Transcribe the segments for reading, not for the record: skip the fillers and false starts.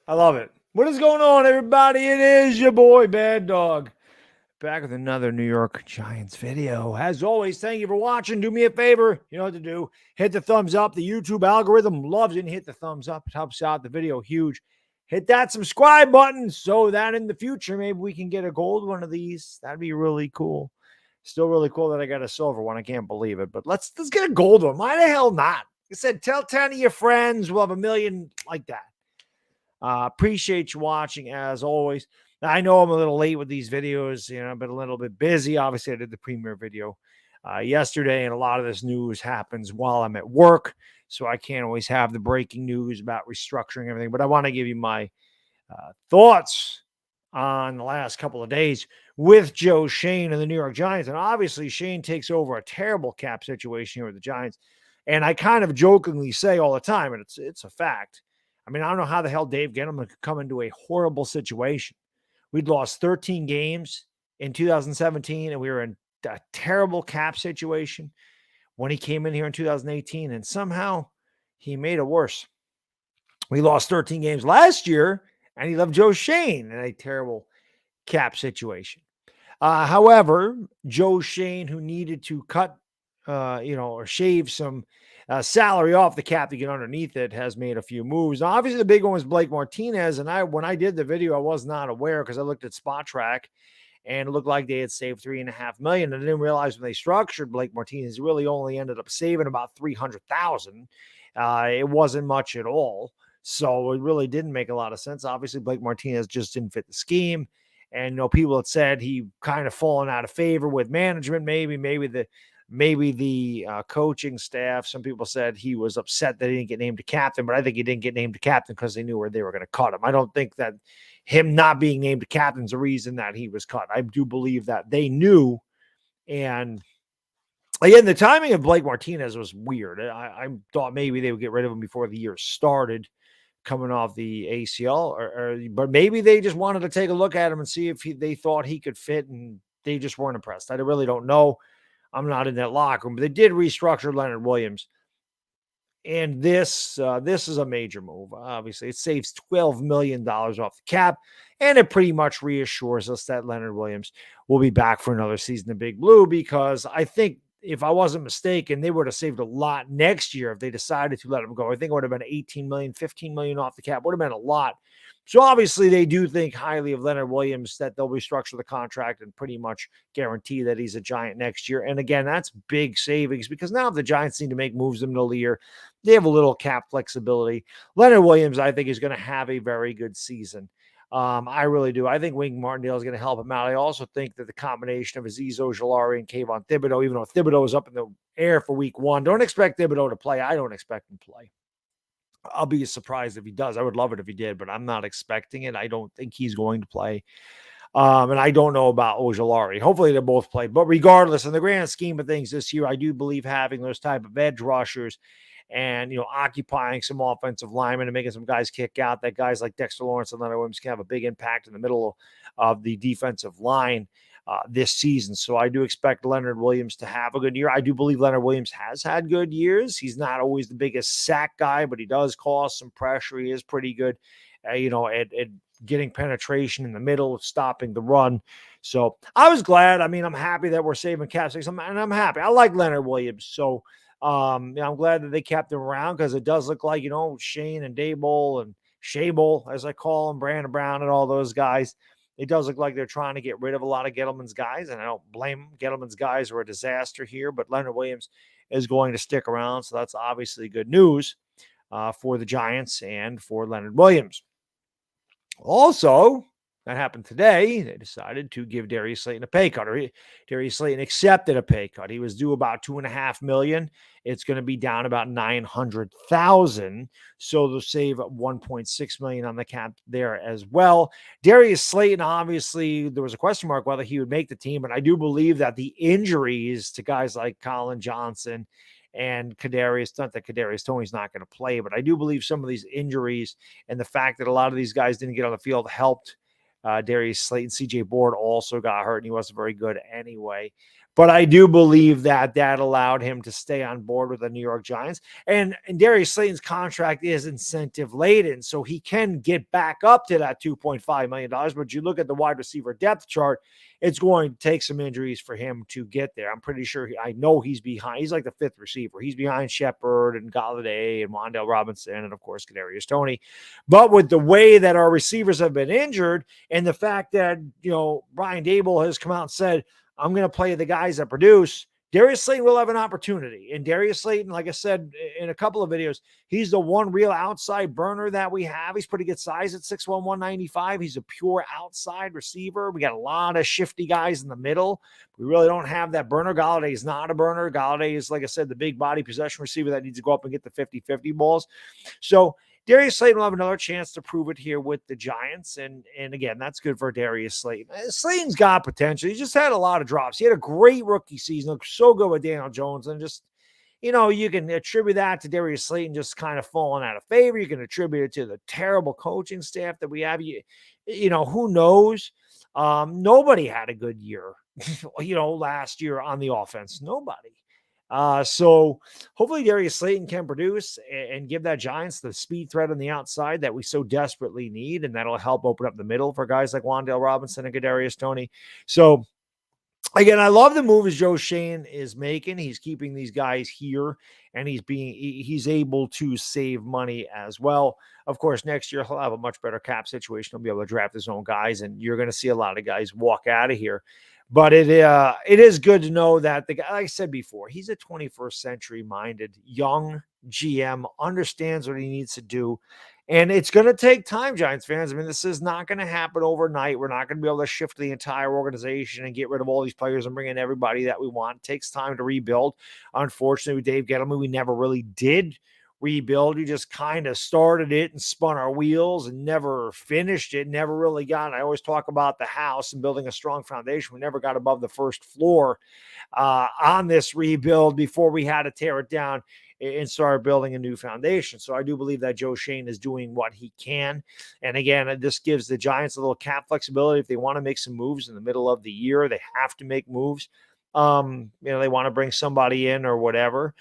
I love it. What is going on, everybody? It is your boy, Baddog. Back with another New York Giants video. As always, thank you for watching. Do me a favor. You know what to do. Hit the thumbs up. The YouTube algorithm loves it. And hit the thumbs up. It helps out the video huge. Hit that subscribe button so that in the future, maybe we can get a gold one of these. That'd be really cool. Still really cool that I got a silver one. I can't believe it. But let's get a gold one. Why the hell not? Like I said, tell 10 of your friends. We'll have a million like that. Appreciate you watching as always. I know I'm a little late with these videos. I've been a little bit busy. Obviously, I did the premiere video yesterday, and a lot of this news happens while I'm at work, so I can't always have the breaking news about restructuring everything. But I want to give you my thoughts on the last couple of days with Joe Schoen and the New York Giants. And obviously, Schoen takes over a terrible cap situation here with the Giants. And I kind of jokingly say all the time, and it's a fact. I mean, I don't know how the hell Dave Gettleman could come into a horrible situation. We'd lost 13 games in 2017, and we were in a terrible cap situation when he came in here in 2018, and somehow he made it worse. We lost 13 games last year, and he left Joe Schoen in a terrible cap situation. However, Joe Schoen, who needed to cut, or shave some salary off the cap to get underneath it, has made a few moves. Now, obviously, the big one was Blake Martinez, and when I did the video, I was not aware because I looked at Spot Track, and it looked like they had saved $3.5 million. And I didn't realize when they structured Blake Martinez, really only ended up saving about $300,000. It wasn't much at all. So it really didn't make a lot of sense. Obviously, Blake Martinez just didn't fit the scheme. And people had said he kind of fallen out of favor with management. Maybe the coaching staff. Some people said he was upset that he didn't get named to captain, but I think he didn't get named to captain because they knew where they were going to cut him. I don't think that him not being named to captain is the reason that he was cut. I do believe that they knew. And again, the timing of Blake Martinez was weird. I thought maybe they would get rid of him before the year started, coming off the ACL, but maybe they just wanted to take a look at him and see if they thought he could fit, and they just weren't impressed. I really don't know. I'm not in that locker room, but they did restructure Leonard Williams, and this is a major move. Obviously, it saves $12 million off the cap, and it pretty much reassures us that Leonard Williams will be back for another season in Big Blue, because I think, if I wasn't mistaken, they would have saved a lot next year if they decided to let him go. I think it would have been 18 million, 15 million off the cap. Would have been a lot. So obviously they do think highly of Leonard Williams, that they'll restructure the contract and pretty much guarantee that he's a Giant next year. And again, that's big savings, because now if the Giants need to make moves in the middle of the year, they have a little cap flexibility. Leonard Williams, I think, is going to have a very good season. I really do. I think Wink Martindale is going to help him out. I also think that the combination of Azeez Ojulari and Kayvon Thibodeau, even though Thibodeau is up in the air for week one, don't expect Thibodeau to play. I don't expect him to play. I'll be surprised if he does. I would love it if he did, but I'm not expecting it. I don't think he's going to play. And I don't know about Ojulari. Hopefully they both play. But regardless, in the grand scheme of things this year, I do believe having those type of edge rushers and, occupying some offensive linemen and making some guys kick out, that guys like Dexter Lawrence and Leonard Williams can have a big impact in the middle of the defensive line this season. So I do expect Leonard Williams to have a good year. I do believe Leonard Williams has had good years. He's not always the biggest sack guy, but he does cause some pressure. He is pretty good, at getting penetration in the middle, stopping the run. So I was glad. I mean, I'm happy that we're saving cap space, and I'm happy. I like Leonard Williams. So I'm glad that they kept him around, because it does look like, Shane and Daboll and Shable, as I call him, Brandon Brown and all those guys. It does look like they're trying to get rid of a lot of Gettleman's guys, and I don't blame them. Gettleman's guys were a disaster here, but Leonard Williams is going to stick around, so that's obviously good news for the Giants and for Leonard Williams. Also, that happened today. They decided to give Darius Slayton a pay cut. Darius Slayton accepted a pay cut. He was due about $2.5 million. It's going to be down about $900,000. So they'll save $1.6 million on the cap there as well. Darius Slayton, obviously, there was a question mark whether he would make the team, but I do believe that the injuries to guys like Colin Johnson and Kadarius, not that Kadarius Toney's not going to play, but I do believe some of these injuries and the fact that a lot of these guys didn't get on the field helped Darius Slayton. CJ Board also got hurt, and he wasn't very good anyway. But I do believe that that allowed him to stay on board with the New York Giants. And Darius Slayton's contract is incentive laden, so he can get back up to that $2.5 million. But you look at the wide receiver depth chart, it's going to take some injuries for him to get there. I'm pretty sure I know he's behind. He's like the fifth receiver. He's behind Shepard and Galladay and Wan'Dale Robinson and, of course, Kadarius Toney. But with the way that our receivers have been injured and the fact that, Brian Dable has come out and said, I'm going to play the guys that produce, Darius Slayton will have an opportunity. And Darius Slayton, like I said in a couple of videos, he's the one real outside burner that we have. He's pretty good size at 6'1", 195. He's a pure outside receiver. We got a lot of shifty guys in the middle. We really don't have that burner. Galladay is not a burner. Galladay is, like I said, the big body possession receiver that needs to go up and get the 50-50 balls. So Darius Slayton will have another chance to prove it here with the Giants. And again, that's good for Darius Slayton. Slayton's got potential. He just had a lot of drops. He had a great rookie season. Looked so good with Daniel Jones. And just, you can attribute that to Darius Slayton just kind of falling out of favor. You can attribute it to the terrible coaching staff that we have. Who knows? Nobody had a good year, last year on the offense. Nobody. So hopefully Darius Slayton can produce and give that Giants the speed threat on the outside that we so desperately need. And that'll help open up the middle for guys like Wan'Dale Robinson and Kadarius Toney. So again, I love the moves Joe Schoen is making. He's keeping these guys here and he's able to save money as well. Of course, next year he'll have a much better cap situation. He'll be able to draft his own guys and you're going to see a lot of guys walk out of here. But it is good to know that the guy, like I said before, he's a 21st century minded young GM, understands what he needs to do. And it's going to take time, Giants fans. I mean, this is not going to happen overnight. We're not going to be able to shift the entire organization and get rid of all these players and bring in everybody that we want. It takes time to rebuild. Unfortunately, with Dave Gettleman, we never really did rebuild. We just kind of started it and spun our wheels and never finished it, never really got. I always talk about the house and building a strong foundation. We never got above the first floor on this rebuild before we had to tear it down and start building a new foundation. So I do believe that Joe Schoen is doing what he can. And again, this gives the Giants a little cap flexibility. If they want to make some moves in the middle of the year, they have to make moves. They want to bring somebody in or whatever.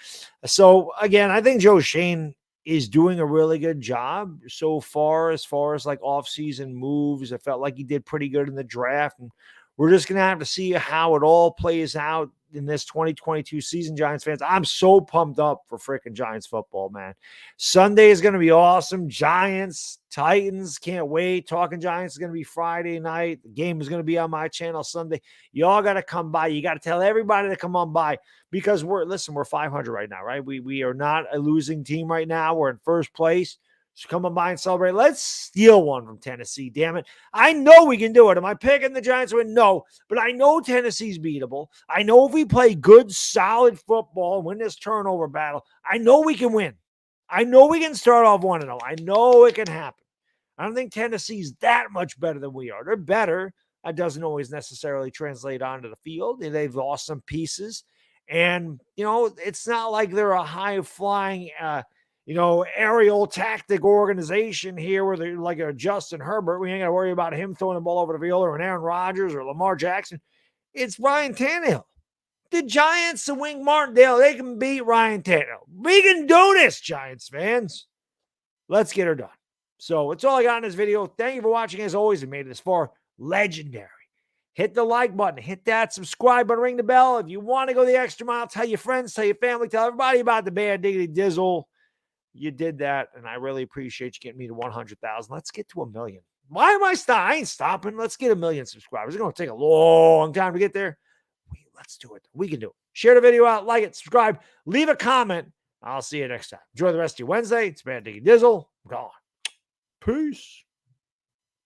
So again, I think Joe Schoen is doing a really good job so far as like off-season moves. I felt like he did pretty good in the draft, and we're just going to have to see how it all plays out in this 2022 season, Giants fans. I'm so pumped up for freaking Giants football, man. Sunday is going to be awesome. Giants, Titans, can't wait. Talking Giants is going to be Friday night. The game is going to be on my channel Sunday. Y'all got to come by. You got to tell everybody to come on by because we're 500 right now, right? We are not a losing team right now. We're in first place. So come on by and celebrate. Let's steal one from Tennessee, damn it. I know we can do it. Am I picking the Giants to win? No, but I know Tennessee's beatable. I know if we play good, solid football and win this turnover battle, I know we can win. I know we can start off 1-0. I know it can happen. I don't think Tennessee's that much better than we are. They're better. That doesn't always necessarily translate onto the field. They've lost some pieces. And, it's not like they're a high-flying aerial tactic organization here where they're like a Justin Herbert. We ain't got to worry about him throwing the ball over the field or an Aaron Rodgers or Lamar Jackson. It's Ryan Tannehill. The Giants and Wink Martindale, they can beat Ryan Tannehill. We can do this, Giants fans. Let's get her done. So that's all I got in this video. Thank you for watching. As always, we made it this far. Legendary. Hit the like button. Hit that subscribe button. Ring the bell. If you want to go the extra mile, tell your friends, tell your family, tell everybody about the Bad Diggity Dizzle. You did that, and I really appreciate you getting me to 100,000. Let's get to 1 million. Why am I stopping? I ain't stopping. Let's get 1 million subscribers. It's going to take a long time to get there. Let's do it. We can do it. Share the video out, like it, subscribe, leave a comment. I'll see you next time. Enjoy the rest of your Wednesday. It's Bad Diggity Dizzle. I'm gone. Peace.